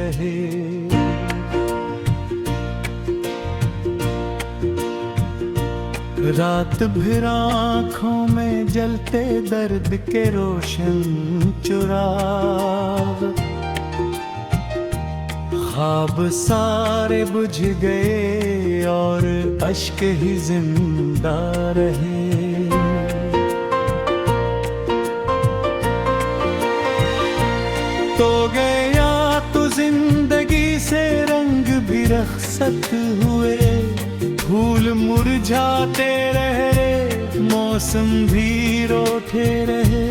रहे। रात भर आँखों में जलते दर्द के रोशन चिराग, ख्वाब सारे बुझ गए और अश्क ही जिंदा रहे। तो गया तो जिंदगी से रंग भी रखसत हुए, फूल मुरझाते रहे, मौसम भी रोते रहे।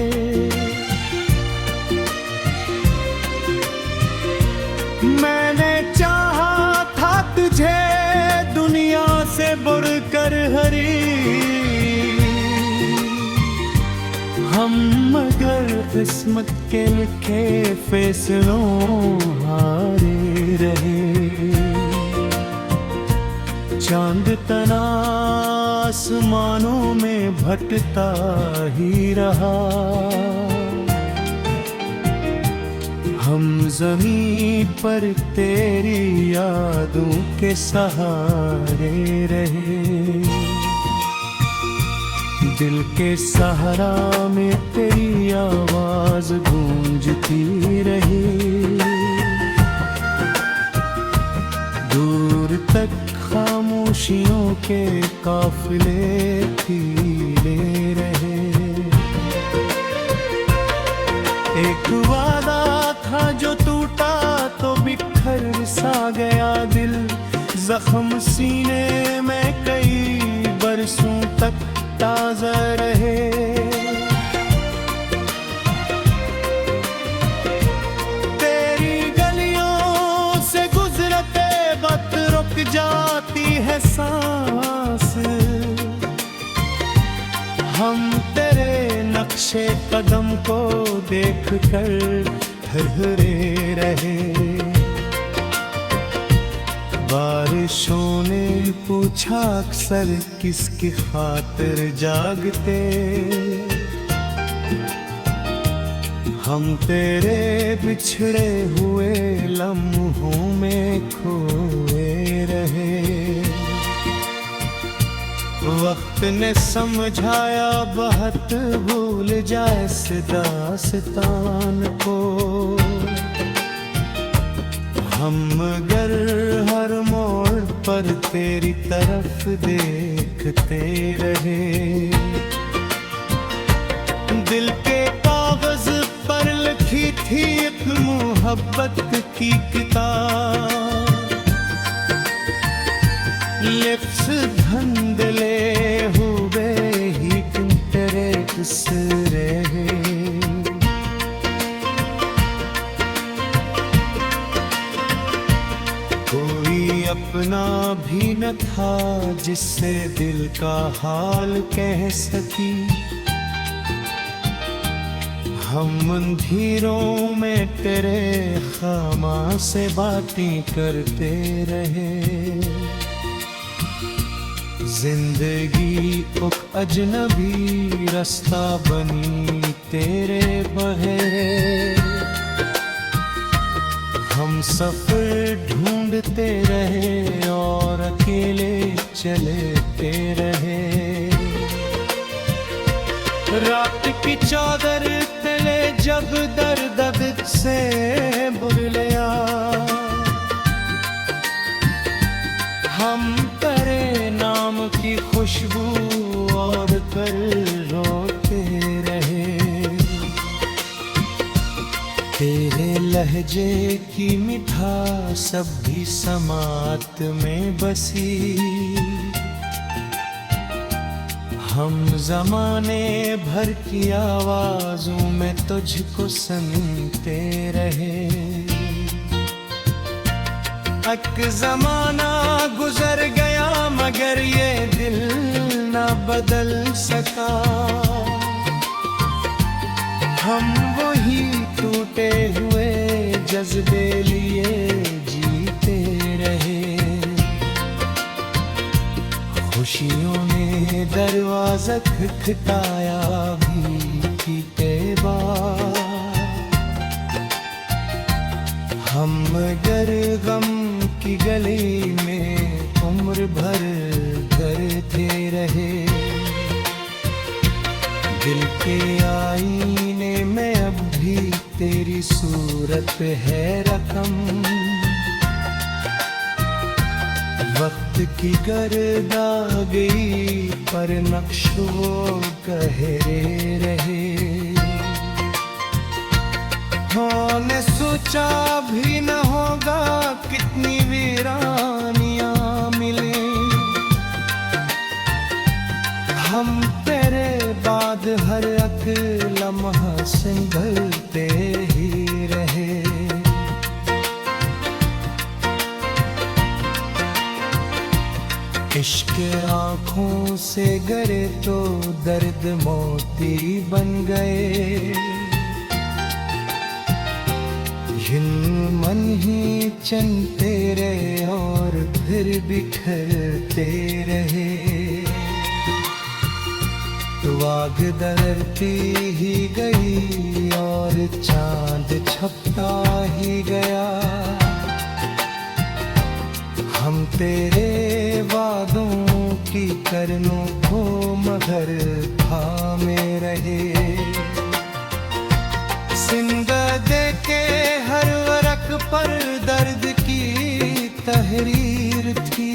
मैंने चाहा था तुझे दुनिया से बढ़कर हरी, हम मगर किस्मत के लिखे फैसलों हारे रहे। चांद तना आसमानों में भटकता ही रहा, हम ज़मीन पर तेरी यादों के सहारे रहे। दिल के सहारा में तेरी आवाज़ गूंजती रही, दूर तक खामोशियों के काफिले खीले रहे। एक वादा था जो टूटा तो बिखर सा गया दिल, जख्म सीने में कई बरसों तक ताज़ा रहे। तेरी गलियों से गुजरते वक्त रुक जाती है सांस, हम तेरे नक्शे कदम को देख कर ठहरे रहे। बारिशों ने पूछा अक्सर किसकी खातिर जागते, हम तेरे बिछड़े हुए लम्हों में खोए रहे। वक्त ने समझाया बहुत भूल जाए इस दास्तान को, हम मगर हर मोड़ पर तेरी तरफ देखते रहे। दिल के कागज पर लिखी थी एक मोहब्बत की किताब, लिप्स धंधले हुए ही तेरे रहे। कोई अपना भी न था जिससे दिल का हाल कह सकी, हम अंधेरों में तेरे खामा से बातें करते रहे। जिंदगी एक अजनबी रास्ता बनी तेरे बगैर, हम सफर ढूंढते रहे और अकेले चलते रहे। रात की चादर तले जब दर्द से बुरलिया, हम तेरे नाम की खुशबू और कर रोते रहे। तेरे लहजे की मिठास सब भी समात में बसी, हम जमाने भर की आवाजों में तुझको सुनते रहे। एक जमाना गुजर गया मगर ये दिल न बदल सका, हम वही टूटे हुए जज्बे लिए जीते रहे। खुशियों ने दरवाजा खटखटाया भी के बाद, हम मगर गम की गली में उम्र भर करते रहे। दिल के आईने में अब भी तेरी सूरत है रकम। वक्त की गर्द आ गई पर नक्श वो गहरे रहे। ने सोचा भी न होगा कितनी वीरानियां मिले। हम तेरे बाद हर एक लम्हा संभलते ही रहे। इश्क आँखों से गिरे तो दर्द मोती बन गए। मन ही चलते रहे और फिर बिखरते रहे। वाग दरती ही गई और चांद छपता ही गया। हम तेरे वादों की करनों को मगर थामे रहे। जिंदा दे के हर वरक पर दर्द की तहरीर थी।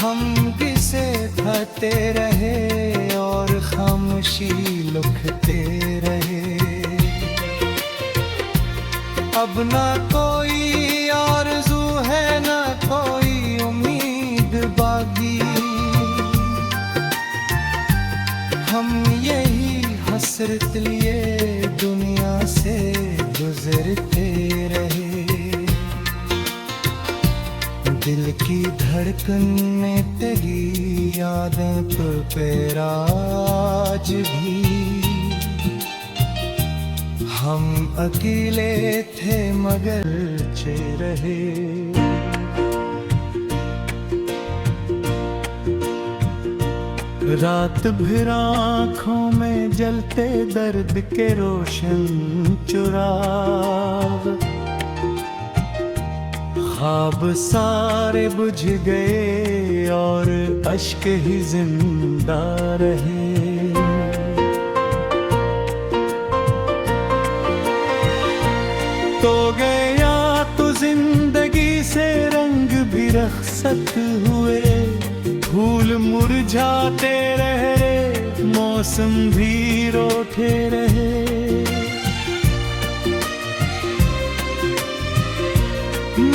हम किसे खाते रहे और खामोशी लुकते रहे। अब ना कोई आरज़ू है ना कोई उम्मीद बाकी। हम यही हसरत लिए दुनिया से गुजरते रहे। दिल की धड़कन में तेरी यादें पे राज भी। हम अकेले थे मगर चे रहे। रात भर आँखों में जलते दर्द के रोशन चुराग। ख्वाब सारे बुझ गए और अश्क ही जिंदा रहे। तो गया तो जिंदगी से रंग भी रखसत हुए। फूल मुरझाते रहे मौसम भी रोते रहे।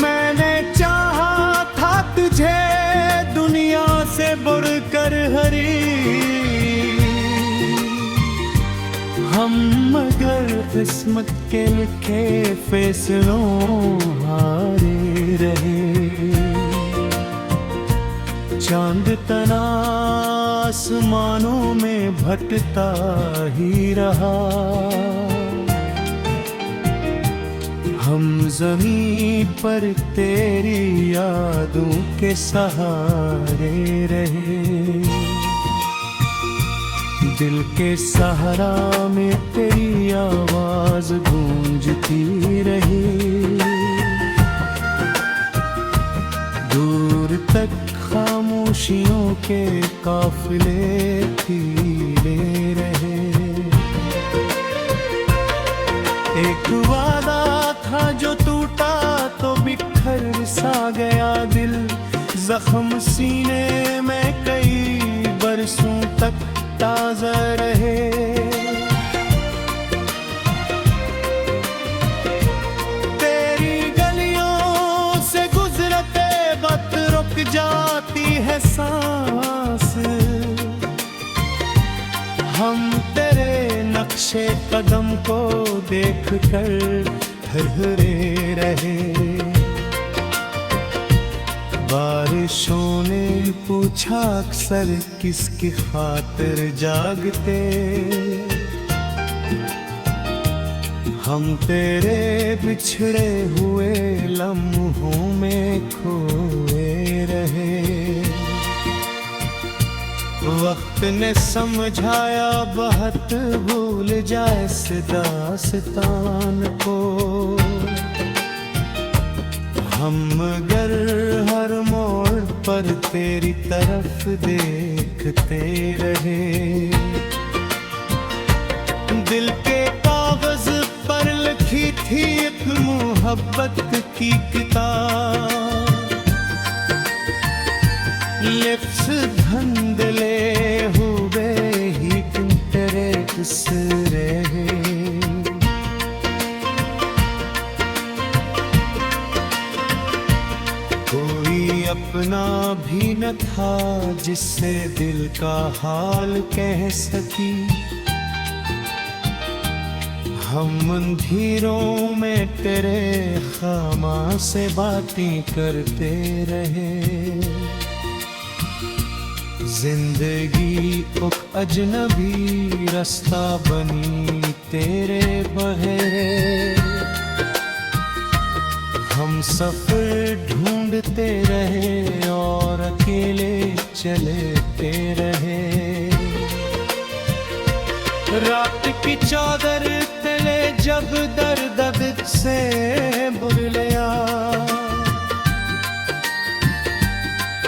मैंने चाहा था तुझे दुनिया से बढ़कर हरी। हम मगर किस्मत के लिखे फैसलों हारे रहे। चांद तना आसमानों में भटकता ही रहा। हम ज़मीं पर तेरी यादों के सहारे रहे। दिल के सहारा में तेरी आवाज़ गूंजती रही। दूर तक खामोशियों के काफिले धीरे रहे। एक वादा था जो टूटा तो बिखर सा गया दिल। जख्म सीने में कई बरसों तक ताज़ा रहे। जाती है सांस। हम तेरे नक्शे कदम को देख कर ठहरे रहे। बारिशों ने पूछा अक्सर किसकी खातिर जागते। हम तेरे बिछड़े हुए लम्हों में खोए रहे। वक्त ने समझाया बहुत भूल जा इस दास्तान को। हम मगर हर मोड़ पर तेरी तरफ देखते रहे। दिल के कागज पर लिखी थी एक मोहब्बत की किताब, लिप्स धुंधले हुए ही इंटरेक्स रहे। कोई अपना भी न था जिससे दिल का हाल कह सकी। हम अंधेरों में तेरे खामा से बातें करते रहे। जिंदगी एक अजनबी रास्ता बनी तेरे बहरे। हम सफर ढूंढते रहे और अकेले चलते रहे। रात की चादर तले जब दर्द से बुरलिया,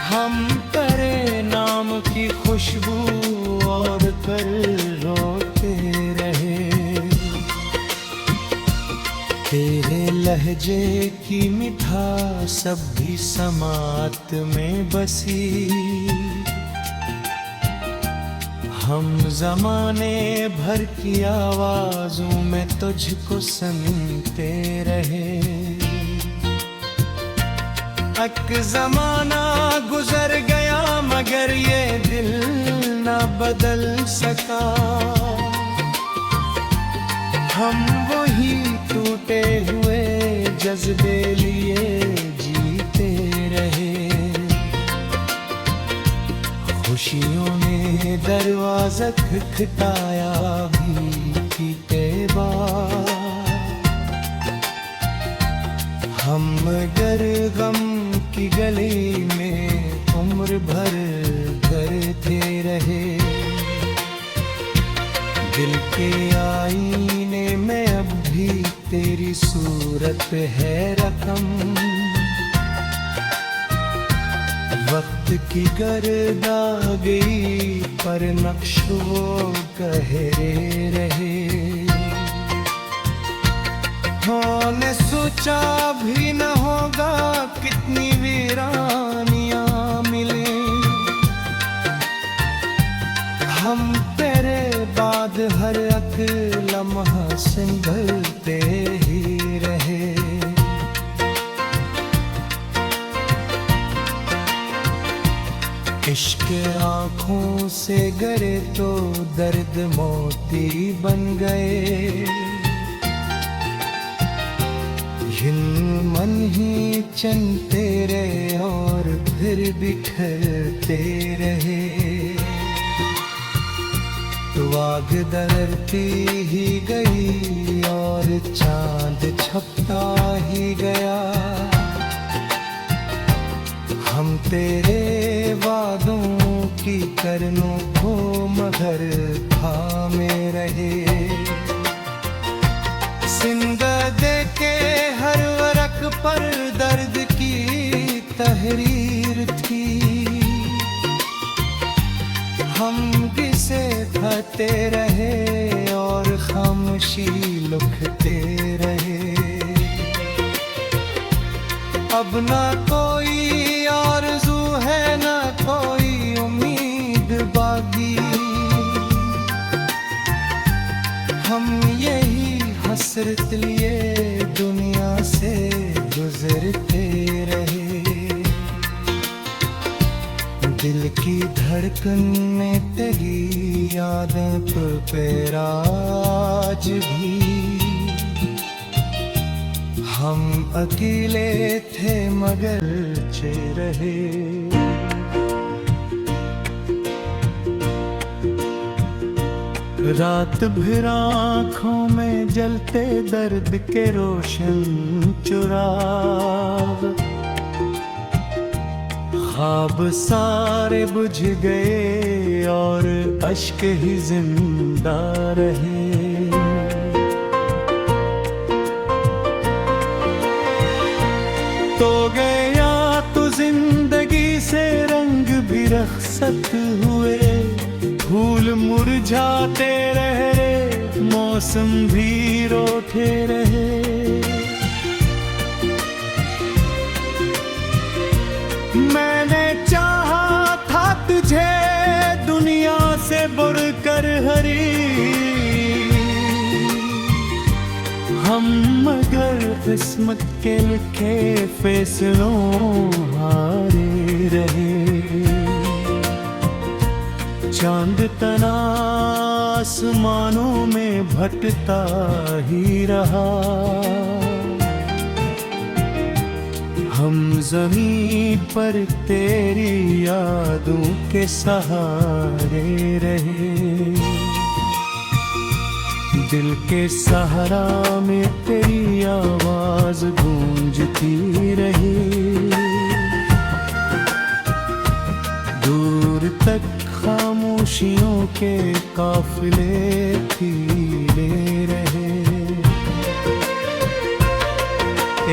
हम तेरे नाम की खुशबू और कर रोते रहे। तेरे लहजे की मिठास सब भी समात में बसी। हम जमाने भर की आवाजों में तुझको सुनते रहे। एक जमाना गुजर गया मगर ये दिल न बदल सका। हम वही टूटे हुए जज्बे लिए जीते रहे। खुशियों ने दरवाजा खटखटाया भी की बार। हम मगर गम की गली में उम्र भर करते रहे। दिल के आईने में अब भी तेरी सूरत है रकम। वक्त की गर्द आ गई पर नक्शों गहरे रहे। ने सोचा भी न होगा कितनी वीरानियां मिले। हम तेरे बाद हर एक लम्हा संभलते ही रहे। इश्क आँखों से गरे तो दर्द मोती बन गए। मन ही चलते रहे और फिर बिखरते रहे। आग दरती ही गई और चांद छपता ही गया। हम तेरे वादों की करनों को मगर थामे रहे। जिंदा दे के हर वरक पर दर्द की तहरीर थी। हम किसे खाते रहे और खामोशी लुकते रहे। अब ना कोई आरज़ू है ना कोई उम्मीद बाकी। हम यही हसरत लिए दुनिया से गुजरते रहे। दिल की धड़कन में तेरी यादें पे आज भी। हम अकेले थे मगर चे रहे। रात भर आँखों में जलते दर्द के रोशन चुराग। ख्वाब सारे बुझ गए और अश्क ही जिंदा रहे। तो रखसत हुए, फूल मुरझाते रहे, मौसम भी रोते रहे। मैंने चाहा था तुझे दुनिया से बढ़कर हरी, हम मगर किस्मत के लिखे फैसलों हारे रहे। चांद तना आसमानों में भटकता ही रहा, हम ज़मीं पर तेरी यादों के सहारे रहे। दिल के सहारा में तेरी आवाज़ गूंजती रही, दूर तक खामोशियों के काफिले फिरे रहे।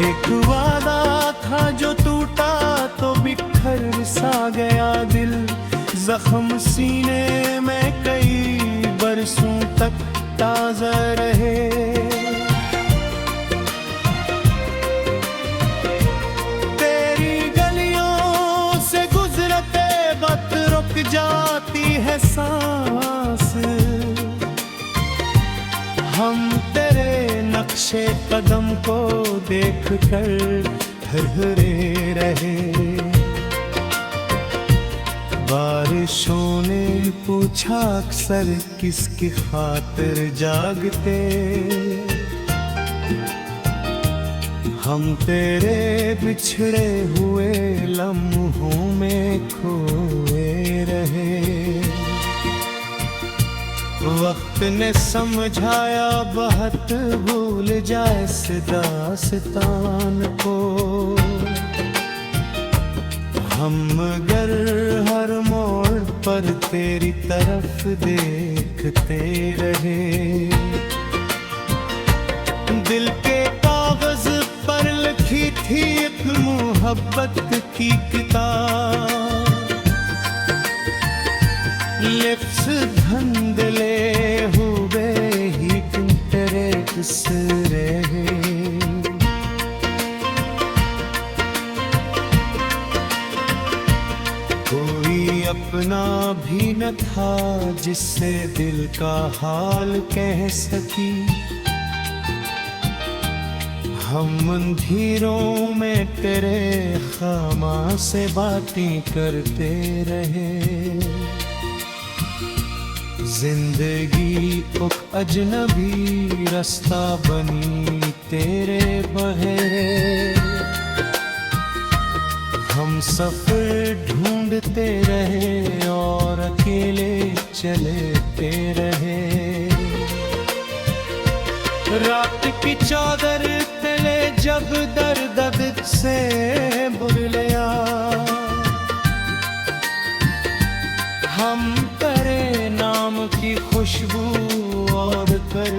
एक वादा था जो टूटा तो बिखर सा गया दिल, जख्म सीने में कई बरसों तक ताज़ा रहे। तेरी गलियों से गुजरते वक्त रुक जाती है सांस, हम तेरे नक्शे कदम को देख कर ठहरे रहे। बारिशों ने पूछा अक्सर किसकी खातिर जागते, हम तेरे बिछड़े हुए लम्हों में खोए रहे। वक्त ने समझाया बहुत भूल जाए इस दास्तान को, हम मगर हर मोड़ पर तेरी तरफ देखते रहे। दिल के कागज पर लिखी थी एक मोहब्बत की किताब, लिप्स धंधले हुए ही तेरे रहे। कोई अपना भी न था जिससे दिल का हाल कह सकी, हम अंधेरों में तेरे खामा से बातें करते रहे। जिंदगी एक अजनबी रास्ता बनी तेरे बहरे, हम सफर ढूंढते रहे और अकेले चलते रहे। रात की चादर तले जब दर्द से बुरलिया, हम तेरे नाम की खुशबू और कर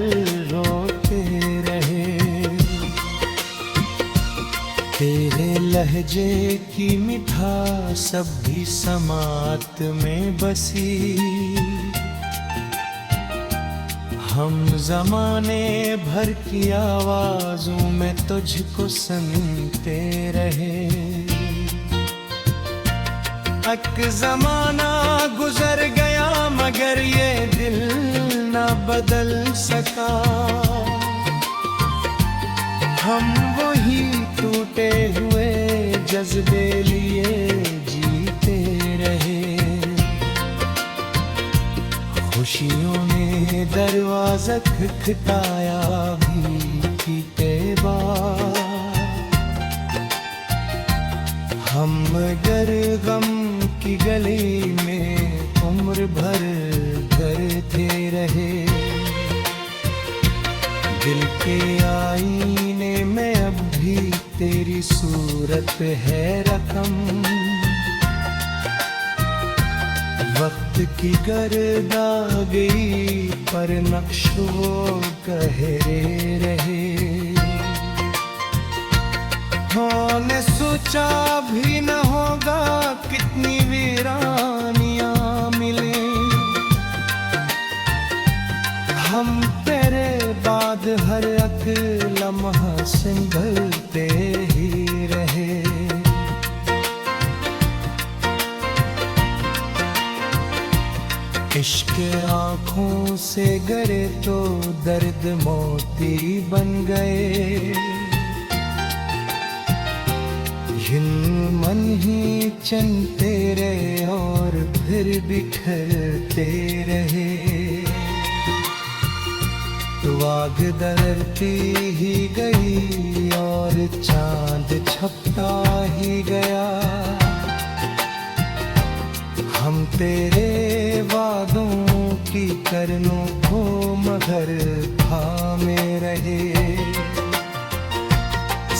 रोते रहे। तेरे लहजे की मिठास सब भी समात में बसी, हम जमाने भर की आवाजों में तुझको सुनते रहे। एक जमाना गुजर गया मगर ये दिल न बदल सका, हम वही टूटे हुए जज्बे लिए जीते रहे। खुशियों ने दरवाजा खटखटाया भी की बार, हम मगर गम की गली में उम्र भर करते रहे। दिल के आईने में अब भी तेरी सूरत है रकम, वक्त की गर्द आ गई पर नक्शों गहरे रहे। ने सोचा भी न होगा कितनी वीरान महसिन ढलते ही रहे। इश्क आँखों से गरे तो दर्द मोती बन गए। मन ही चलते रहे और फिर बिखरते रहे। वाग दरती ही गई और चांद छपता ही गया। हम तेरे वादों की करनों को मगर थामे रहे।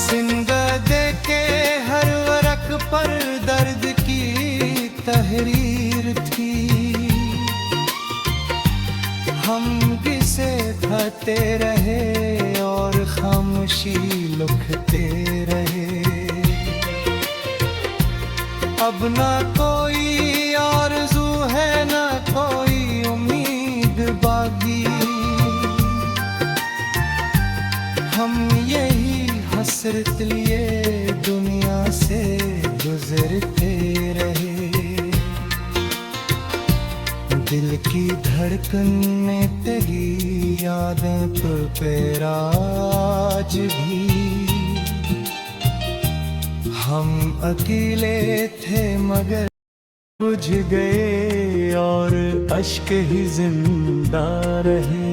जिंदा दे के हर वरक पर दर्द की तहरीर थी। हम किसे खाते रहे और खामोशी लुकते रहे। अब ना कोई आरज़ू है ना कोई उम्मीद बाकी। हम यही हसरत लिए दुनिया से गुजरते रहे। दिल की धड़कन में तेरी यादें पे आज भी। हम अकेले थे मगर बुझ गए और अश्क ही जिंदा रहे।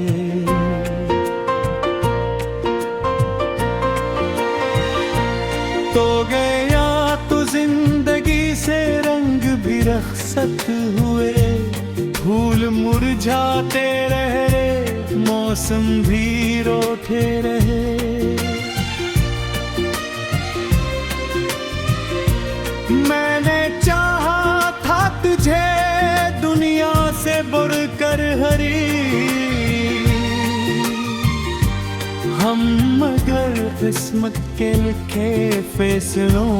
तो गया तो जिंदगी से रंग भी रखसत हुए। फूल मुरझाते रहे, मौसम भी रोते रहे। मैंने चाहा था तुझे दुनिया से बढ़कर हरी। हम मगर किस्मत के लिखे फैसलों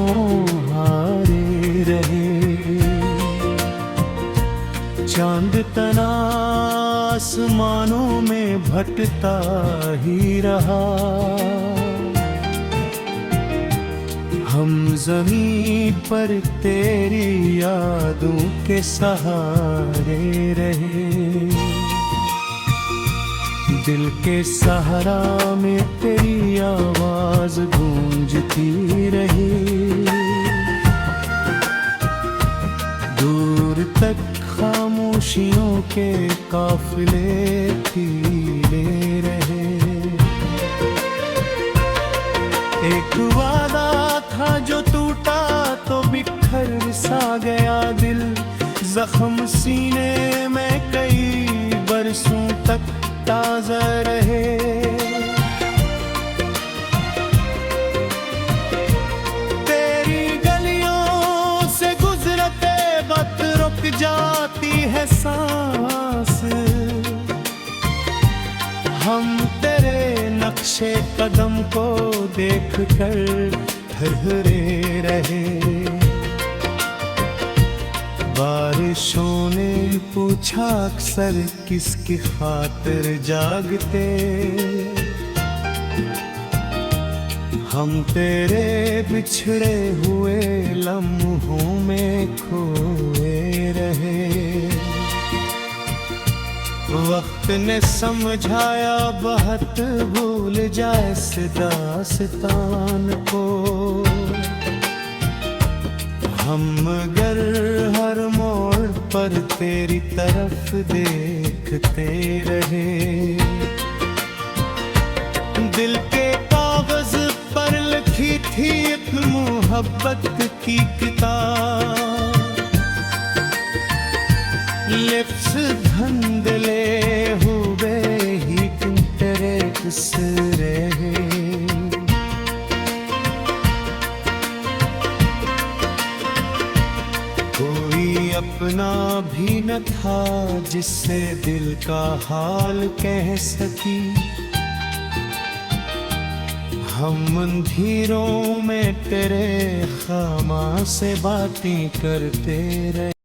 हारे रहे। चांद तना आसमानों में भटकता ही रहा। हम ज़मीन पर तेरी यादों के सहारे रहे। दिल के सहारा में तेरी आवाज़ गूंजती रही। दूर तक खामोशियों के काफिले खिले रहे। एक वादा था जो टूटा तो बिखर सा गया दिल। जख्म सीने में कई बरसों तक ताज़ा रहे। तेरी गलियों से गुजरते वक्त रुक जाती है सांस। हम तेरे नक्शे कदम को देख कर ठहरे रहे। बारिशों ने पूछा अक्सर किसकी खातिर जागते। हम तेरे बिछड़े हुए लम्हों में खोए रहे। वक्त ने समझाया बहुत भूल जाए इस दास्तान को। हम मगर हर मोड़ पर तेरी तरफ देखते रहे। दिल के कागज पर लिखी थी एक मोहब्बत की किताब। लिप्स धंधले हुए ही तेरे किस रहे। कोई अपना भी न था जिससे दिल का हाल कह सकी। हम अंधेरों में तेरे खामा से बातें करते रहे।